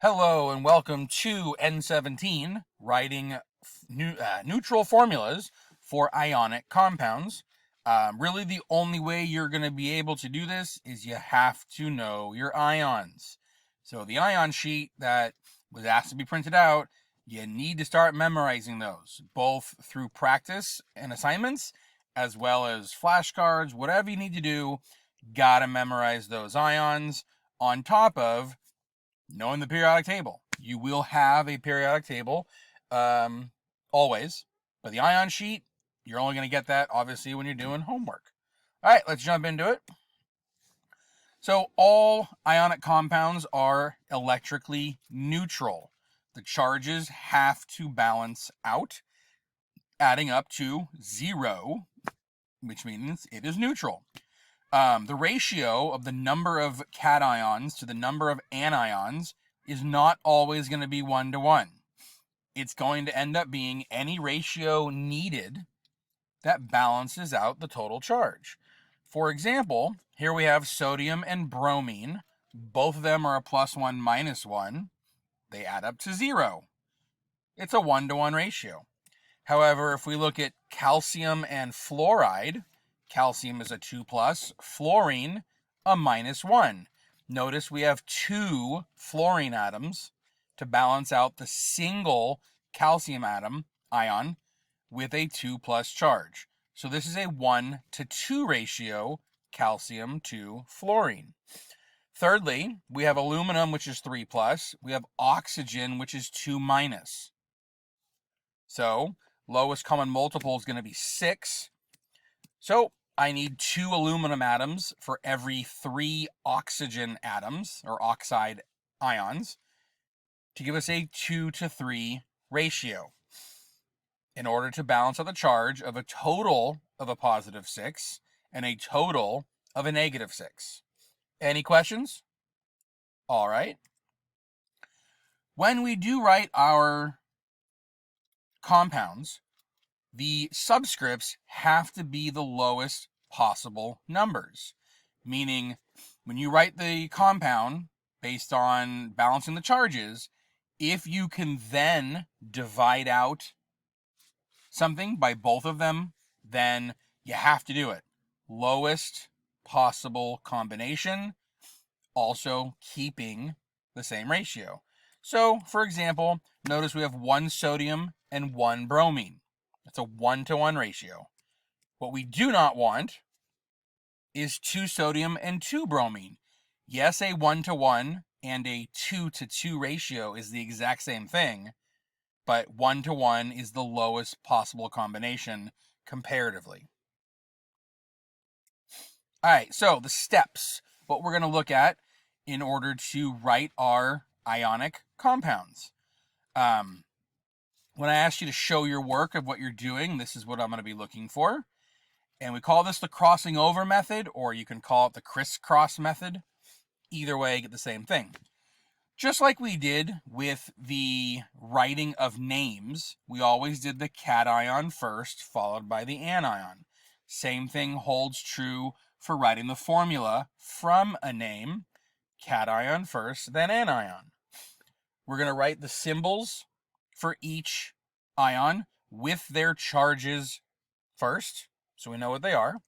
Hello and welcome to N17, writing neutral formulas for ionic compounds. Really, the only way you're going to be able to do this is you have to know your ions. So the ion sheet that was asked to be printed out, you need to start memorizing those, both through practice and assignments, as well as flashcards, whatever you need to do, gotta memorize those ions on top of knowing the periodic table. You will have a periodic table always, but the ion sheet, you're only going to get that obviously when you're doing homework. All right, let's jump into it. So all ionic compounds are electrically neutral. The charges have to balance out, adding up to 0, which means it is neutral. The ratio of the number of cations to the number of anions is not always going to be 1-to-1. It's going to end up being any ratio needed that balances out the total charge. For example, here we have sodium and bromine. Both of them are a +1 -1. They add up to 0. It's a 1-to-1 ratio. However, if we look at calcium and fluoride, calcium is a 2+, fluorine a -1. Notice we have 2 fluorine atoms to balance out the single calcium ion with a 2+ charge. So this is a 1-to-2 ratio, calcium to fluorine. Thirdly, we have aluminum, which is 3+. We have oxygen, which is 2-. So lowest common multiple is going to be 6. So I need 2 aluminum atoms for every 3 oxygen atoms, or oxide ions, to give us a 2-to-3 ratio in order to balance out the charge of a total of a +6 and a total of a -6. Any questions? All right. When we do write our compounds, the subscripts have to be the lowest possible numbers. Meaning, when you write the compound based on balancing the charges, if you can then divide out something by both of them, then you have to do it. Lowest possible combination, also keeping the same ratio. So, for example, notice we have 1 sodium and 1 bromine. That's a 1-to-1 ratio. What we do not want is 2 sodium and 2 bromine. Yes, a 1-to-1 and a 2-to-2 ratio is the exact same thing, but 1-to-1 is the lowest possible combination comparatively. All right, so the steps, what we're going to look at in order to write our ionic compounds. When I ask you to show your work of what you're doing, this is what I'm going to be looking for. And we call this the crossing over method, or you can call it the crisscross method. Either way, you get the same thing. Just like we did with the writing of names, we always did the cation first, followed by the anion. Same thing holds true for writing the formula from a name, cation first, then anion. We're going to write the symbols for each ion with their charges first, so we know what they are.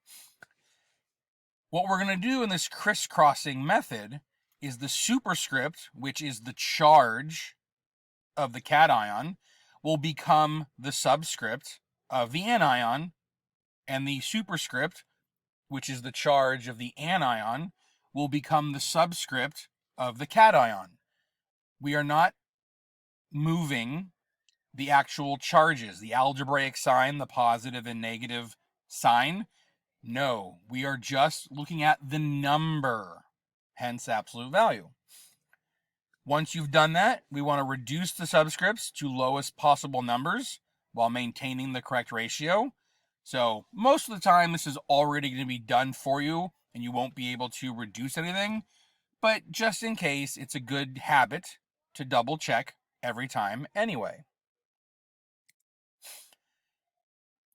What we're going to do in this crisscrossing method is the superscript, which is the charge of the cation, will become the subscript of the anion, and the superscript, which is the charge of the anion, will become the subscript of the cation. We are not moving the actual charges, the algebraic sign, the positive and negative sign. No, we are just looking at the number, hence absolute value. Once you've done that, we want to reduce the subscripts to lowest possible numbers while maintaining the correct ratio. So most of the time, this is already going to be done for you, and you won't be able to reduce anything. But just in case, it's a good habit to double check every time anyway.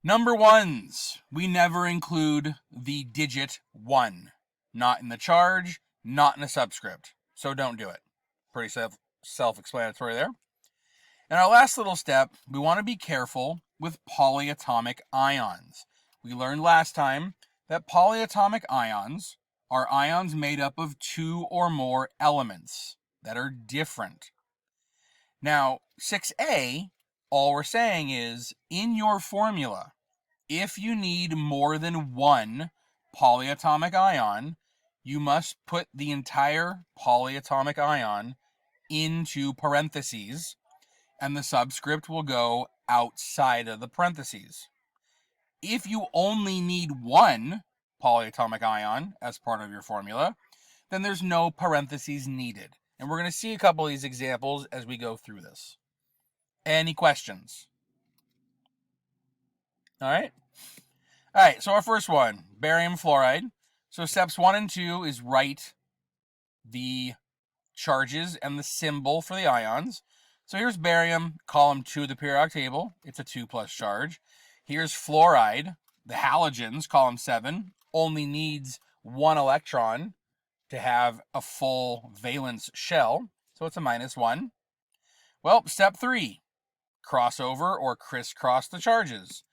Number ones, we never include the digit 1. Not in the charge, not in the subscript. So don't do it. Pretty self-explanatory there. And our last little step, we want to be careful with polyatomic ions. We learned last time that polyatomic ions are ions made up of 2 or more elements that are different. Now, 6a, all we're saying is, in your formula, if you need more than one polyatomic ion, you must put the entire polyatomic ion into parentheses, and the subscript will go outside of the parentheses. If you only need one polyatomic ion as part of your formula, then there's no parentheses needed. And we're going to see a couple of these examples as we go through this. Any questions? All right. All right, so our first one, barium fluoride. So steps 1 and 2 is write the charges and the symbol for the ions. So here's barium, column 2 of the periodic table. It's a 2 plus charge. Here's fluoride, the halogens, column 7, only needs 1 electron to have a full valence shell. So it's a -1. Well, step 3, crossover or crisscross the charges.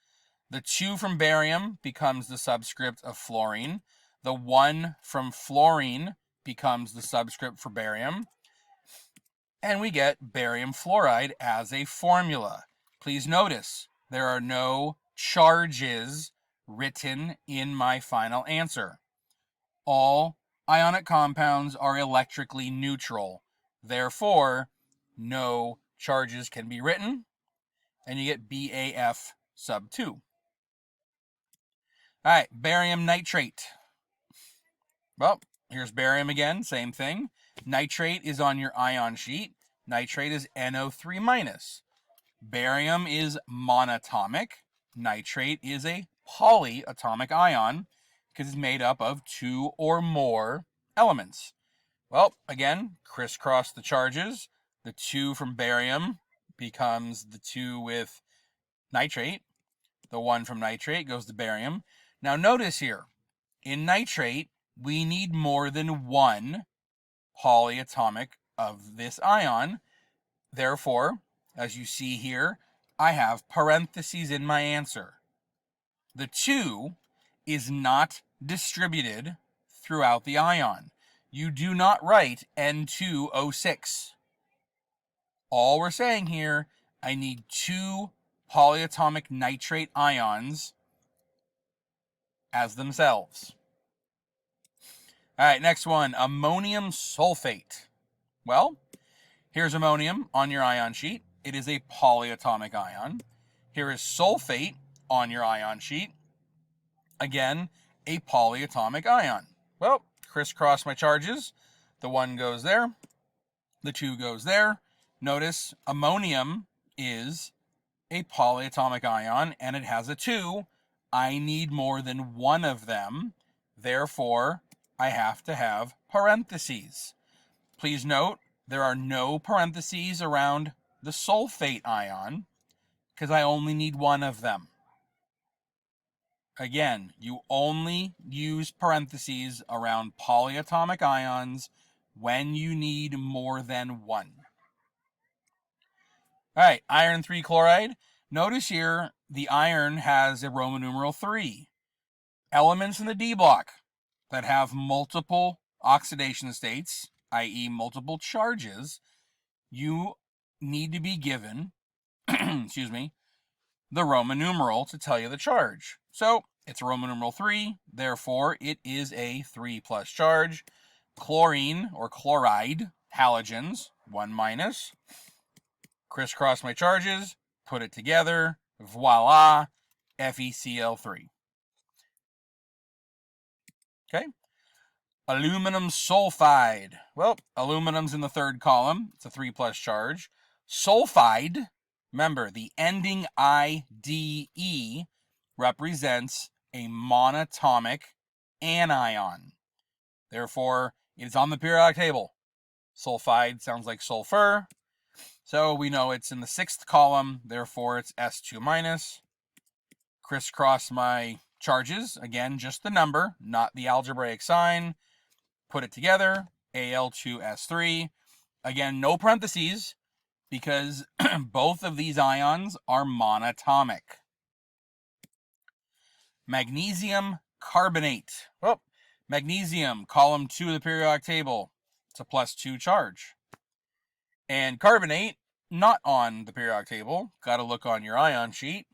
The 2 from barium becomes the subscript of fluorine. The 1 from fluorine becomes the subscript for barium. And we get barium fluoride as a formula. Please notice there are no charges written in my final answer. All ionic compounds are electrically neutral. Therefore, no charges can be written, and you get BAF sub 2. All right, barium nitrate. Well, here's barium again, same thing. Nitrate is on your ion sheet. Nitrate is NO3-. Barium is monatomic. Nitrate is a polyatomic ion because it's made up of 2 or more elements. Well, again, crisscross the charges. The 2 from barium becomes the 2 with nitrate. The 1 from nitrate goes to barium. Now notice here, in nitrate, we need more than 1 polyatomic of this ion. Therefore, as you see here, I have parentheses in my answer. The 2 is not distributed throughout the ion. You do not write N2O6. All we're saying here, I need 2 polyatomic nitrate ions as themselves. All right, next one, ammonium sulfate. Well, here's ammonium on your ion sheet. It is a polyatomic ion. Here is sulfate on your ion sheet. Again, a polyatomic ion. Well, crisscross my charges. The 1 goes there. The 2 goes there. Notice ammonium is a polyatomic ion, and it has a 2. I need more than 1 of them. Therefore, I have to have parentheses. Please note, there are no parentheses around the sulfate ion because I only need 1 of them. Again, you only use parentheses around polyatomic ions when you need more than 1. All right, iron 3 chloride. Notice here the iron has a Roman numeral 3. Elements in the D block that have multiple oxidation states, i.e. multiple charges, you need to be given, excuse me, the Roman numeral to tell you the charge. So it's Roman numeral 3, therefore it is a 3 plus charge. Chlorine or chloride, halogens, 1-. Crisscross my charges, put it together, voila, FeCl3. Okay. Aluminum sulfide. Well, aluminum's in the 3rd column. It's a 3 plus charge. Sulfide, remember, the ending IDE represents a monatomic anion. Therefore, it is on the periodic table. Sulfide sounds like sulfur. So we know it's in the 6th column. Therefore, it's S2-. Crisscross my charges. Again, just the number, not the algebraic sign. Put it together, Al2S3. Again, no parentheses, because both of these ions are monatomic. Magnesium carbonate. Oh, magnesium, column 2 of the periodic table. It's a +2 charge. And carbonate, not on the periodic table. Got to look on your ion sheet.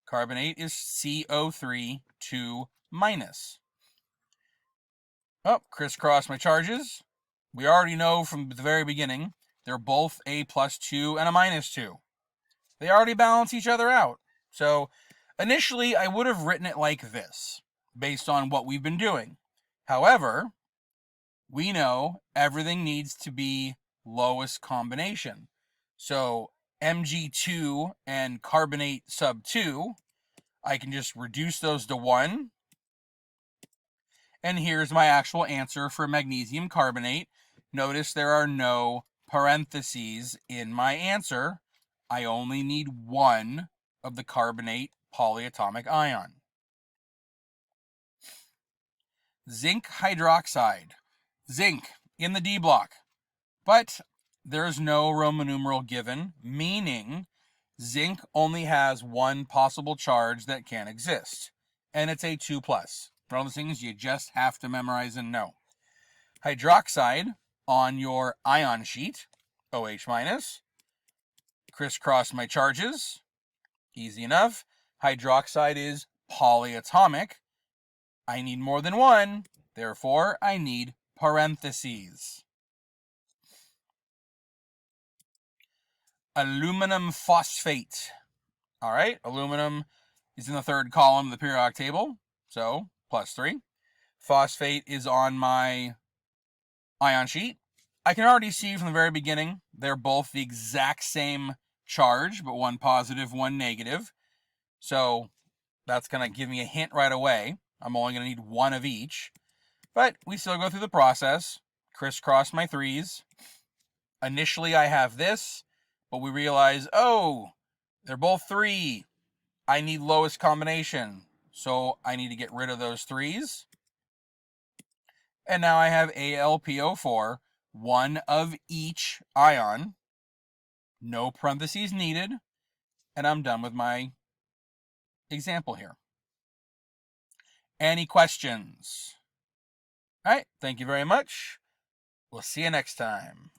Carbonate is CO3 2 minus. Oh, crisscross my charges. We already know from the very beginning, they're both a +2 and a -2. They already balance each other out. So initially, I would have written it like this, based on what we've been doing. However, we know everything needs to be lowest combination. So Mg2 and carbonate sub 2, I can just reduce those to 1. And here's my actual answer for magnesium carbonate. Notice there are no parentheses in my answer. I only need one of the carbonate polyatomic ion. Zinc hydroxide. Zinc in the D block. But there's no Roman numeral given, meaning zinc only has one possible charge that can exist, and it's a 2+. One of those things you just have to memorize and know. Hydroxide on your ion sheet, OH-. Crisscross my charges. Easy enough. Hydroxide is polyatomic. I need more than one, therefore I need parentheses. Aluminum phosphate. All right, aluminum is in the third column of the periodic table, so +3. Phosphate is on my ion sheet. I can already see from the very beginning, they're both the exact same charge, but one positive, one negative. So that's going to give me a hint right away. I'm only going to need one of each. But we still go through the process. Crisscross my 3s. Initially, I have this, but we realize, oh, they're both 3. I need lowest combination, so I need to get rid of those 3s. And now I have AlPO4, one of each ion. No parentheses needed. And I'm done with my example here. Any questions? All right, thank you very much. We'll see you next time.